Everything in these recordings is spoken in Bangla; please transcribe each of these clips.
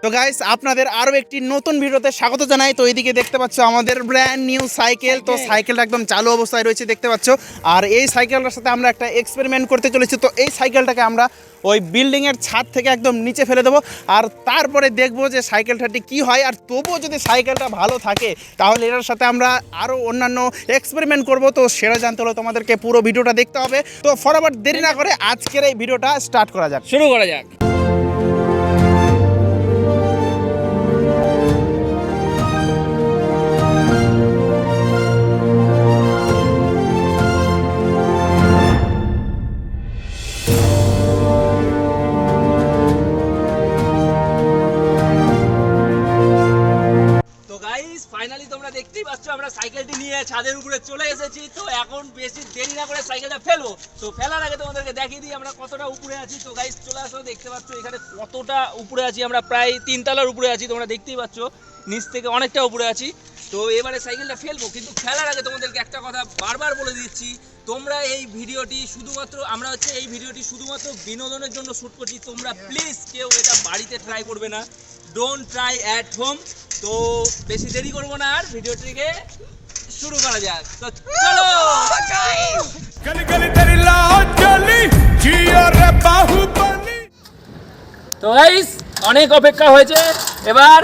তো গাইস আপনাদের আরো একটি নতুন ভিডিওতে স্বাগত জানাই। তো এইদিকে দেখতে পাচ্ছ আমাদের ব্র্যান্ড নিউ সাইকেল। তো সাইকেলটা একদম চালু অবস্থায় রয়েছে দেখতে পাচ্ছ। আর এই সাইকেলটার সাথে আমরা একটা এক্সপেরিমেন্ট করতে চলেছি। তো এই সাইকেলটাকে আমরা ওই বিল্ডিংয়ের ছাদ থেকে একদম নিচে ফেলে দেবো, আর তারপরে দেখবো যে সাইকেলটাটি কি হয়। আর তবুও যদি সাইকেলটা ভালো থাকে তাহলে এটার সাথে আমরা আরও অন্যান্য এক্সপেরিমেন্ট করব। তো সেটা জানতে হলে তোমাদেরকে পুরো ভিডিওটা দেখতে হবে। তো ফটাফট দেরি না করে আজকের এই ভিডিওটা স্টার্ট করা যাক, শুরু করা যাক। ফাইনালি তোমরা দেখতেই পাচ্ছ আমরা সাইকেলটি নিয়ে ছাদের উপরে চলে এসেছি। তো এখন বেশি দেরি না করে সাইকেলটা ফেলবো। তো ফেলার আগে তোমাদেরকে দেখিয়ে দিই আমরা কতটা উপরে আছি। তো গাইস চলে আসো, দেখতে পাচ্ছ এখানে কতটা উপরে আছি। আমরা প্রায় 3 তলার উপরে আছি, তোমরা দেখতেই পাচ্ছ নিচ থেকে অনেকটা উপরে আছি। তো এবারে সাইকেলটা ফেলবো, কিন্তু ফেলার আগে তোমাদেরকে একটা কথা বারবার বলে দিচ্ছি, তোমরা এই ভিডিওটি শুধুমাত্র এই ভিডিওটি শুধুমাত্র বিনোদনের জন্য শ্যুট করছি। তোমরা প্লিজ কেউ এটা বাড়িতে ট্রাই করবে না, ডোন্ট ট্রাই অ্যাট হোম। তো বেশি দেরি করবো না, আর ভিডিওটিকে শুরু করা যাক। তো চলো। তো গাইস অনেক অপেক্ষা হয়েছে, এবার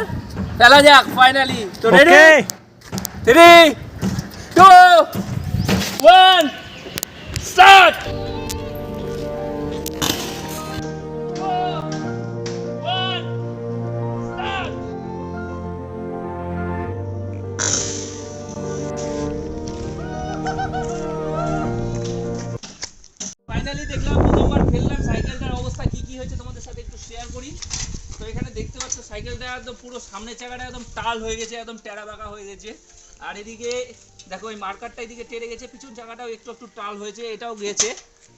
ফেলা যাক ফাইনালি। তো রেডি, 3, 2, 1 স্টার্ট। ফাইনালি দেখলাম, প্রথমবার ফেললাম, সাইকেলটার অবস্থা কি হয়েছে তোমাদের সাথে একটু শেয়ার করি। তো এখানে দেখতে পাচ্ছ সাইকেলটা একদম পুরো সামনের চাকাটা একদম টাল হয়ে গেছে, একদম টেরা বাঁকা হয়ে গেছে। আর এদিকে দেখো এই মার্কারটা এদিকে টেরে গেছে, পিছন চাকাটাও একটু একটু টাল হয়েছে, এটাও গেছে।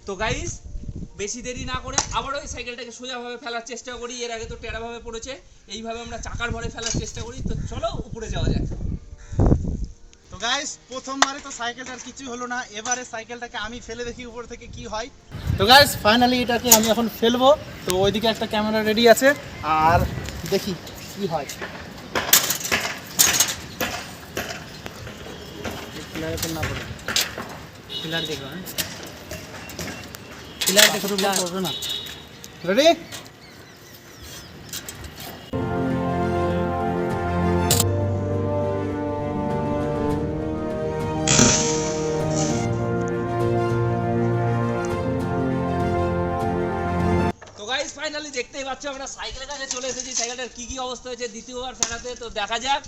তো গাইস বেশি দেরি না করে আবারও এই সাইকেলটাকে সোজাভাবে ফেলার চেষ্টা করি। এর আগে তো টেরাভাবে পড়েছে, এইভাবে আমরা চাকার ভরে ফেলার চেষ্টা করি। তো চলো উপরে যাওয়া যাক। তো গাইস প্রথমবারে তো সাইকেলটার কিছুই হলো না, এবারে সাইকেলটাকে আমি ফেলে দেখি উপর থেকে কি হয়। তো গাইস ফাইনালি এটাকে আমি এখন ফেলবো। তো ওইদিকে একটা ক্যামেরা রেডি আছে, আর দেখি কি হয়। না পড়ে পিলার দেখো, পিলার দেখো পড়বে না। রেডি? ফাইনালি দেখতেই পাচ্ছ আমরা সাইকেলের কাছে চলে এসেছি। সাইকেলটার কি অবস্থা হয়েছে দ্বিতীয়বার ফেলাতে, তো দেখা যাক।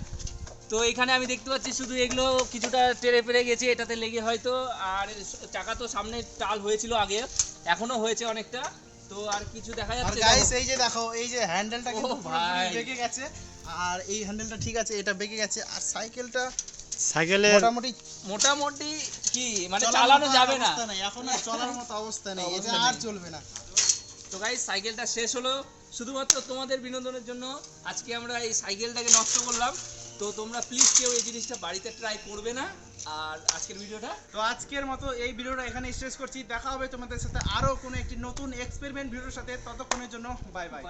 তো এখানে আমি দেখতে পাচ্ছি শুধু এগুলো কিছুটা টেরে পেরে গেছে, এটাতে লেগে হয়তো। আর চাকা তো সামনে টাল হয়েছিল আগে, এখনো হয়েছে অনেকটা। তো আর কিছু দেখা যাচ্ছে না গাইস। এই যে দেখো, এই যে হ্যান্ডেলটা কিন্তু পুরোপুরি বেঁকে গেছে, আর এই হ্যান্ডেলটা ঠিক আছে, এটা বেঁকে গেছে। আর সাইকেলের মোটামুটি কি মানে চালানো যাবে না, এখন আর চলার মতো অবস্থা নেই, এটা আর চলবে না। তো গাইস সাইকেলটা শেষ হলো, শুধুমাত্র তোমাদের বিনোদনের জন্য আজকে আমরা এই সাইকেলটাকে নষ্ট করলাম। তো তোমরা প্লিজ কেউ এই জিনিসটা বাড়িতে ট্রাই করবে না। আর আজকের মতো এই ভিডিওটা এখানে শেষ করছি। দেখা হবে তোমাদের সাথে আরো কোনো একটি নতুন এক্সপেরিমেন্ট ভিডিওর সাথে। ততক্ষণের জন্য বাই বাই।